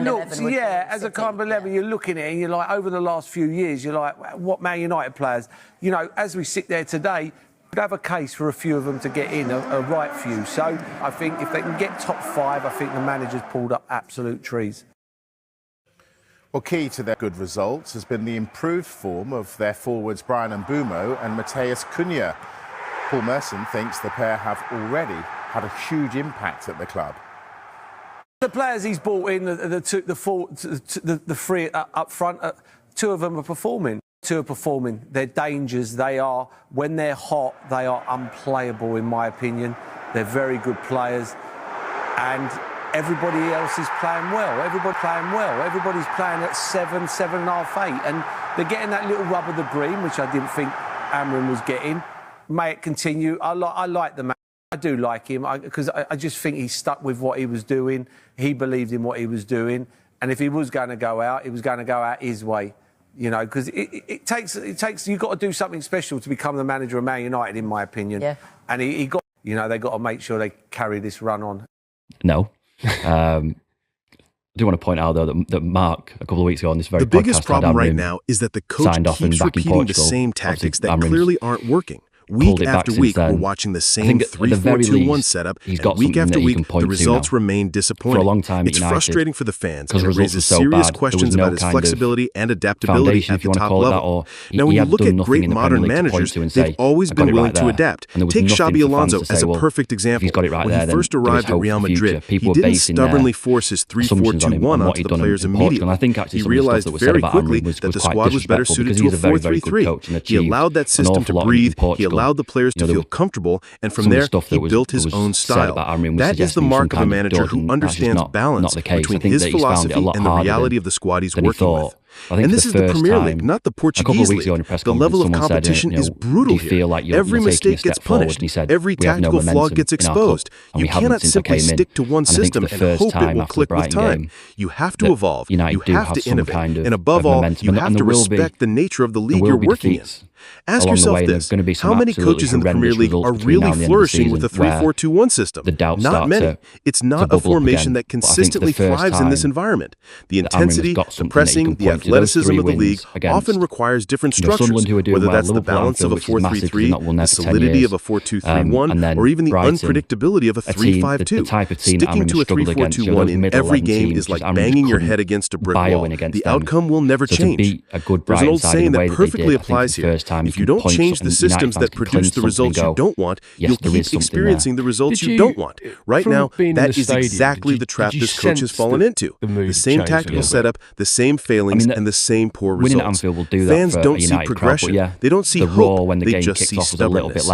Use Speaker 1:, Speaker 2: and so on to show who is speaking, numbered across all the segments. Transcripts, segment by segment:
Speaker 1: looked, yeah, as a kind of 11, you're looking at it and you're like, over the last few years, you're like, what Man United players? You know, as we sit there today, we'd have a case for a few of them to get in, a right few. So I think if they can get top 5, I think the manager's pulled up absolute trees.
Speaker 2: Well, key to their good results has been the improved form of their forwards Brian Mbeumo and Matheus Cunha. Paul Merson thinks the pair have already had a huge impact at the club.
Speaker 1: The players he's brought in, the three up front, 2 of them are performing. 2 are performing. They're dangers. They are, when they're hot, they are unplayable, in my opinion. They're very good players. And everybody else is playing well. Everybody's playing at 7, 7.5, 8. And they're getting that little rub of the green, which I didn't think Amorim was getting. May it continue. I like the man. I do like him because I just think he stuck with what he was doing. He believed in what he was doing. And if he was going to go out, he was going to go out his way. You know, because it takes, you've got to do something special to become the manager of Man United, in my opinion. Yeah. And he got, you know, they've got to make sure they carry this run on.
Speaker 3: No. I do want to point out, though, that Mark, a couple of weeks ago on this very podcast,
Speaker 4: the biggest problem right now is that the coach keeps repeating the same tactics that clearly aren't working. Week after week, we're watching the same 3-4-2-1 setup, and week after week, the results remain disappointing.
Speaker 3: For a long time,
Speaker 4: it's frustrating for the fans, and it raises serious questions about his flexibility and adaptability at the top level. Now, when you look at great modern managers, they've always been willing to adapt. Take Xabi Alonso as a perfect example. When he first arrived at Real Madrid, he didn't stubbornly force his 3-4-2-1 onto the players immediately. He realized very quickly that the squad was better suited to a 4-3-3. He allowed that system to breathe. He allowed the players to feel comfortable, and from there, he built his own style. That is the mark of a manager who understands balance between his philosophy and the reality of the squad he's working with. And this is the Premier League, not the Portuguese league. The level of competition is brutal here. Every mistake gets punished. Every tactical flaw gets exposed. You cannot simply stick to one system and hope it will click with time. You have to evolve. You have to innovate. And above all, you have to respect the nature of the league you're working in. Ask yourself this: how many coaches in the Premier League are really flourishing with a 3-4-2-1 system? Not many. It's not a formation that consistently thrives in this environment. The intensity, the pressing, the athleticism of the league often requires different structures, whether that's the balance of a 4-3-3, the solidity of a 4-2-3-1, or even the unpredictability of a 3-5-2. Sticking to a 3-4-2-1 in every game is like banging your head against a brick wall. The outcome will never change. There's an old saying that perfectly applies here. If you don't change the systems that produce the results you don't want, you'll keep experiencing the results you don't want. Right now, that is exactly the trap this coach has fallen into. The same tactical setup, the same failings, and the same poor results. Fans don't see progression. They don't see hope. They just see stubbornness.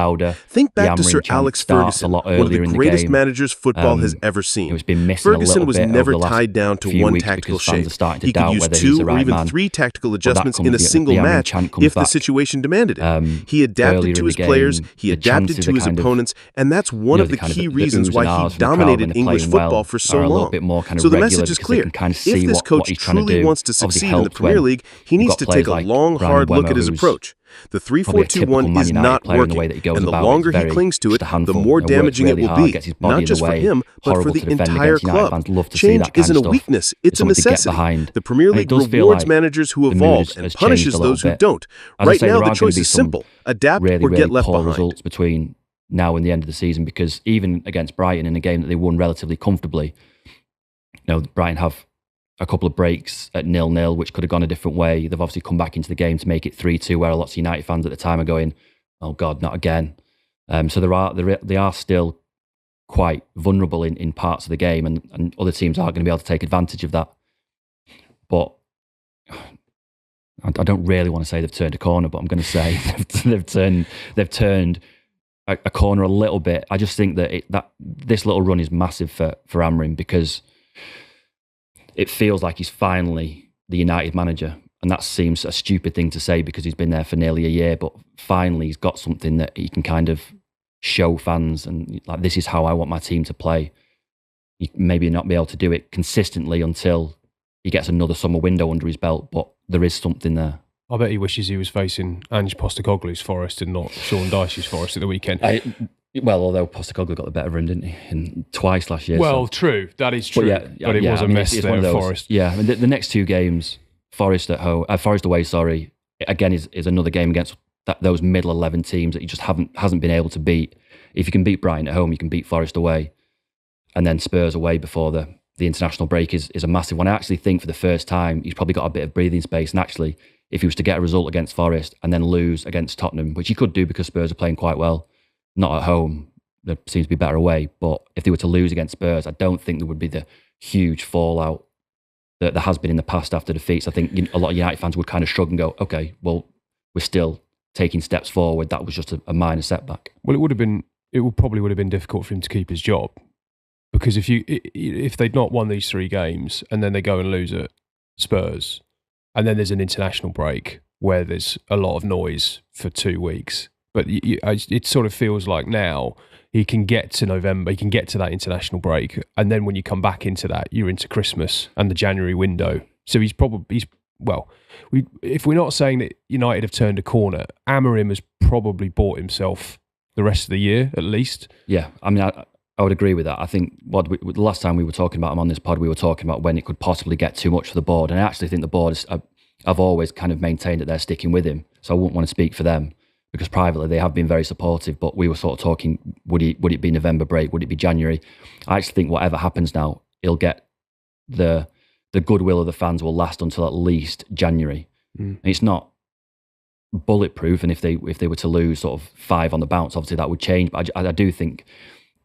Speaker 4: Think back to Sir Alex Ferguson, one of the greatest managers football has ever seen. Ferguson was never tied down to one tactical shape. He could use 2 or even 3 tactical adjustments in a single match if the situation demanded it. He adapted to his players, he adapted to his opponents, and that's one of the key reasons why he dominated English football for so long. So the message is clear. If this coach truly wants to succeed in the Premier League, he needs to take a long, hard look at his approach. The 3-4-2-1 is not working, and the longer he clings to it, the more damaging it will be, not just for him, but for the entire club. Change isn't a weakness, it's a necessity. The Premier League rewards managers who evolve and punishes those who don't. Right now, the choice is simple: adapt or get left behind.
Speaker 3: Results between now and the end of the season, because even against Brighton in a game that they won relatively comfortably, Brighton have a couple of breaks at 0-0, which could have gone a different way. They've obviously come back into the game to make it 3-2, where lots of United fans at the time are going, "Oh God, not again." So they are still quite vulnerable in parts of the game, and other teams aren't going to be able to take advantage of that. But I don't really want to say they've turned a corner, but I'm going to say they've turned a corner a little bit. I just think that this little run is massive for Amorim, because it feels like he's finally the United manager. And that seems a stupid thing to say because he's been there for nearly a year, but finally he's got something that he can kind of show fans, and like, this is how I want my team to play. You maybe not be able to do it consistently until he gets another summer window under his belt, but there is something there.
Speaker 5: I bet he wishes he was facing Ange Postecoglou's Forest and not Sean Dyche's Forest at the weekend.
Speaker 3: Well, although Postecoglou got the better of him, didn't he? Twice last year.
Speaker 5: Well, true. That is true. But it was a mess there at Forest.
Speaker 3: Yeah, I mean, the next two games, Forest at home, Forest away, sorry, again is another game against those middle 11 teams that he just hasn't been able to beat. If you can beat Brighton at home, you can beat Forest away. And then Spurs away before the international break is a massive one. I actually think for the first time, he's probably got a bit of breathing space. And actually, if he was to get a result against Forest and then lose against Tottenham, which he could do because Spurs are playing quite well, not at home, there seems to be better away. But if they were to lose against Spurs, I don't think there would be the huge fallout that there has been in the past after defeats. I think a lot of United fans would kind of shrug and go, okay, well, we're still taking steps forward. That was just a minor setback.
Speaker 5: Well, it probably would have been difficult for him to keep his job. Because if they'd not won these 3 games and then they go and lose at Spurs, and then there's an international break where there's a lot of noise for 2 weeks, but it sort of feels like now he can get to November, he can get to that international break, and then when you come back into that, you're into Christmas and the January window. So if we're not saying that United have turned a corner, Amorim has probably bought himself the rest of the year at least.
Speaker 3: Yeah, I mean, I would agree with that. I think the last time we were talking about him on this pod, we were talking about when it could possibly get too much for the board. And I actually think the board I've always kind of maintained that they're sticking with him. So I wouldn't want to speak for them because privately they have been very supportive. But we were sort of talking, would it be November break? Would it be January? I actually think whatever happens now, he'll get the goodwill of the fans will last until at least January. And it's not bulletproof. And if they were to lose sort of 5 on the bounce, obviously that would change. But I do think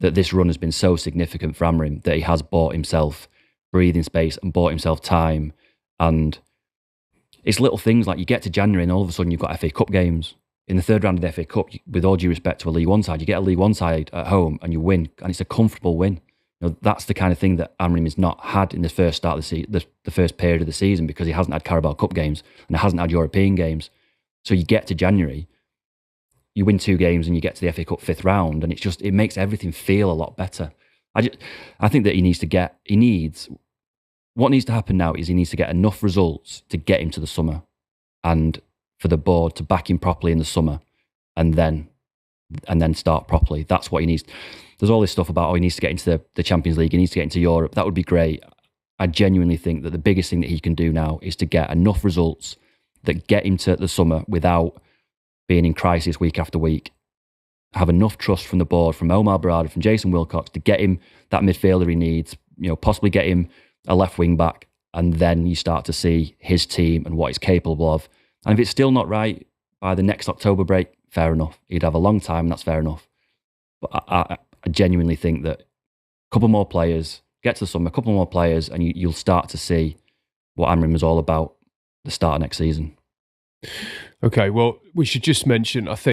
Speaker 3: that this run has been so significant for Amorim that he has bought himself breathing space and bought himself time. And it's little things like you get to January and all of a sudden you've got FA Cup games. In the third round of the FA Cup, with all due respect to a League One side, you get a League One side at home and you win, and it's a comfortable win. That's the kind of thing that Amorim has not had in the first start of the first period of the season because he hasn't had Carabao Cup games and he hasn't had European games. So you get to January, you win 2 games and you get to the FA Cup 5th round, and it makes everything feel a lot better. I think that what needs to happen now is he needs to get enough results to get him to the summer and for the board to back him properly in the summer and then start properly. That's what he needs. There's all this stuff about, he needs to get into the Champions League, he needs to get into Europe. That would be great. I genuinely think that the biggest thing that he can do now is to get enough results that get him to the summer without being in crisis week after week. Have enough trust from the board, from Omar Barada, from Jason Wilcox to get him that midfielder he needs, possibly get him a left wing back, and then you start to see his team and what he's capable of. And if it's still not right by the next October break, fair enough. He'd have a long time, and that's fair enough. But I genuinely think that a couple more players, get to the summer, a couple more players, and you'll start to see what Amorim is all about the start of next season.
Speaker 5: Okay, well, we should just mention, I think,